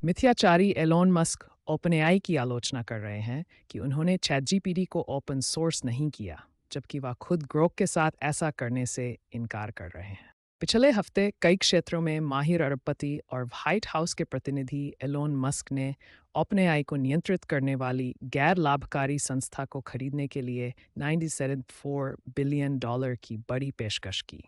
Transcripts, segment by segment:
मिथ्याचारी Elon Musk OpenAI की आलोचना कर रहे हैं कि उन्होंने चैटजीपीटी को ओपन सोर्स नहीं किया, जबकि वह खुद ग्रोक के साथ ऐसा करने से इनकार कर रहे हैं। पिछले हफ्ते कई क्षेत्रों में माहिर अरबपति और व्हाइट हाउस के प्रतिनिधि एलोन मस्क ने ओपनएआई को नियंत्रित करने वाली गैर लाभकारी संस्था को खरीदने के लिए $97 बिलियन की बड़ी पेशकश की।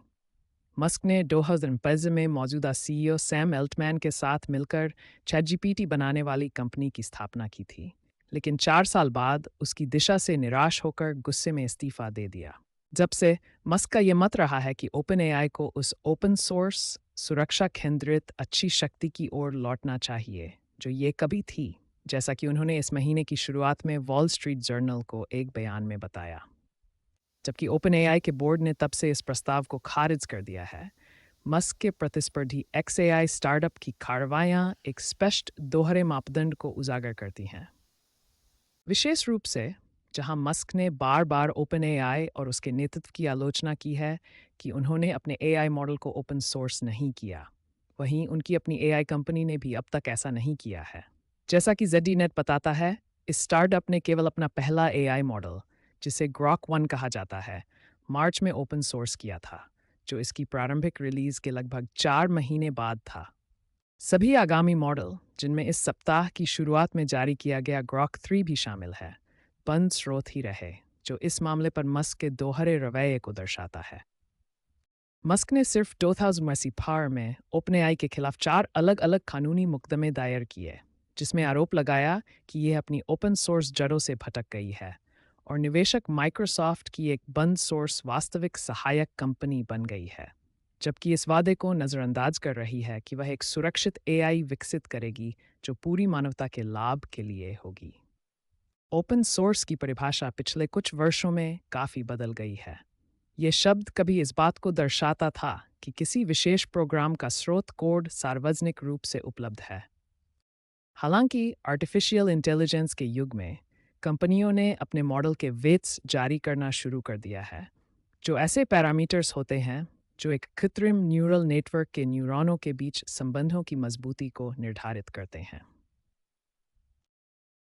मस्क ने 2015 में मौजूदा सीईओ सैम एल्टमैन के साथ मिलकर चैटजीपीटी बनाने वाली कंपनी की स्थापना की थी, लेकिन 4 साल बाद उसकी दिशा से निराश होकर गुस्से में इस्तीफा दे दिया। जब से मस्क का ये मत रहा है कि ओपनएआई को उस ओपन सोर्स, सुरक्षा केंद्रित अच्छी शक्ति की ओर लौटना चाहिए जो ये कभी थी, जैसा कि उन्होंने इस महीने की शुरुआत में वॉल स्ट्रीट जर्नल को एक बयान में बताया। जबकि ओपनएआई के बोर्ड ने तब से इस प्रस्ताव को खारिज कर दिया है। मस्क के प्रतिस्पर्धी XAI स्टार्टअप की कार्रवाइयां एक स्पष्ट दोहरे मापदंड को उजागर करती हैं। विशेष रूप से जहां मस्क ने बार बार ओपनएआई और उसके नेतृत्व की आलोचना की है कि उन्होंने अपने AI मॉडल को ओपन सोर्स नहीं किया, वहीं उनकी अपनी AI कंपनी ने भी अब तक ऐसा नहीं किया है। जैसा कि ZDNet बताता है, इस स्टार्टअप ने केवल अपना पहला AI मॉडल, जिसे ग्रॉक 1 कहा जाता है, मार्च में ओपन सोर्स किया था, जो इसकी प्रारंभिक रिलीज के लगभग 4 महीने बाद था। सभी आगामी मॉडल, जिनमें इस सप्ताह की शुरुआत में जारी किया गया ग्रॉक 3 भी शामिल है, बंद स्रोत ही रहे, जो इस मामले पर मस्क के दोहरे रवैये को दर्शाता है। मस्क ने सिर्फ 2024 में ओपनएआई के खिलाफ 4 अलग-अलग कानूनी मुकदमे दायर किए, जिसमें आरोप लगाया कि यह अपनी ओपन सोर्स जड़ों से भटक गई है और निवेशक माइक्रोसॉफ्ट की एक बंद सोर्स वास्तविक सहायक कंपनी बन गई है, जबकि इस वादे को नज़रअंदाज कर रही है कि वह एक सुरक्षित AI विकसित करेगी जो पूरी मानवता के लाभ के लिए होगी। ओपन सोर्स की परिभाषा पिछले कुछ वर्षों में काफ़ी बदल गई है। ये शब्द कभी इस बात को दर्शाता था कि किसी विशेष प्रोग्राम का स्रोत कोड सार्वजनिक रूप से उपलब्ध है। हालांकि आर्टिफिशियल इंटेलिजेंस के युग में कंपनियों ने अपने मॉडल के वेट्स जारी करना शुरू कर दिया है, जो ऐसे पैरामीटर्स होते हैं जो एक कृत्रिम न्यूरल नेटवर्क के न्यूरॉनों के बीच संबंधों की मजबूती को निर्धारित करते हैं।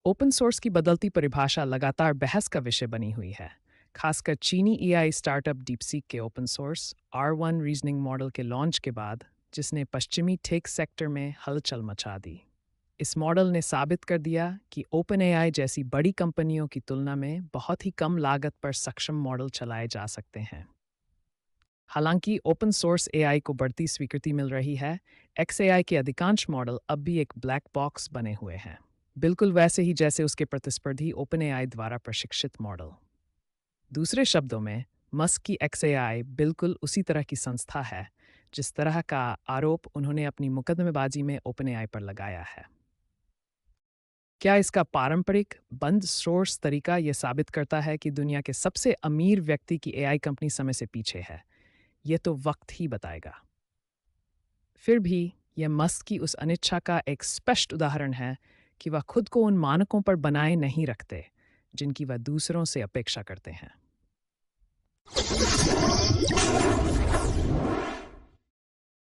ओपन सोर्स की बदलती परिभाषा लगातार बहस का विषय बनी हुई है, खासकर चीनी AI स्टार्टअप डीपसीक के open source R1 reasoning model के लॉन्च के बाद, जिसने पश्चिमी टेक सेक्टर में हलचल मचा दी। इस मॉडल ने साबित कर दिया कि ओपनएआई जैसी बड़ी कंपनियों की तुलना में बहुत ही कम लागत पर सक्षम मॉडल चलाए जा सकते हैं। हालांकि ओपन सोर्स AI को बढ़ती स्वीकृति मिल रही है, XAI के अधिकांश मॉडल अब भी एक ब्लैक बॉक्स बने हुए हैं, बिल्कुल वैसे ही जैसे उसके प्रतिस्पर्धी ओपनएआई द्वारा प्रशिक्षित मॉडल। दूसरे शब्दों में, मस्क की XAI बिल्कुल उसी तरह की संस्था है जिस तरह का आरोप उन्होंने अपनी मुकदमेबाजी में ओपनएआई पर लगाया है। क्या इसका पारंपरिक बंद सोर्स तरीका यह साबित करता है कि दुनिया के सबसे अमीर व्यक्ति की AI कंपनी समय से पीछे है? यह तो वक्त ही बताएगा। फिर भी यह मस्क की उस अनिच्छा का एक स्पष्ट उदाहरण है कि वह खुद को उन मानकों पर बनाए नहीं रखते जिनकी वह दूसरों से अपेक्षा करते हैं।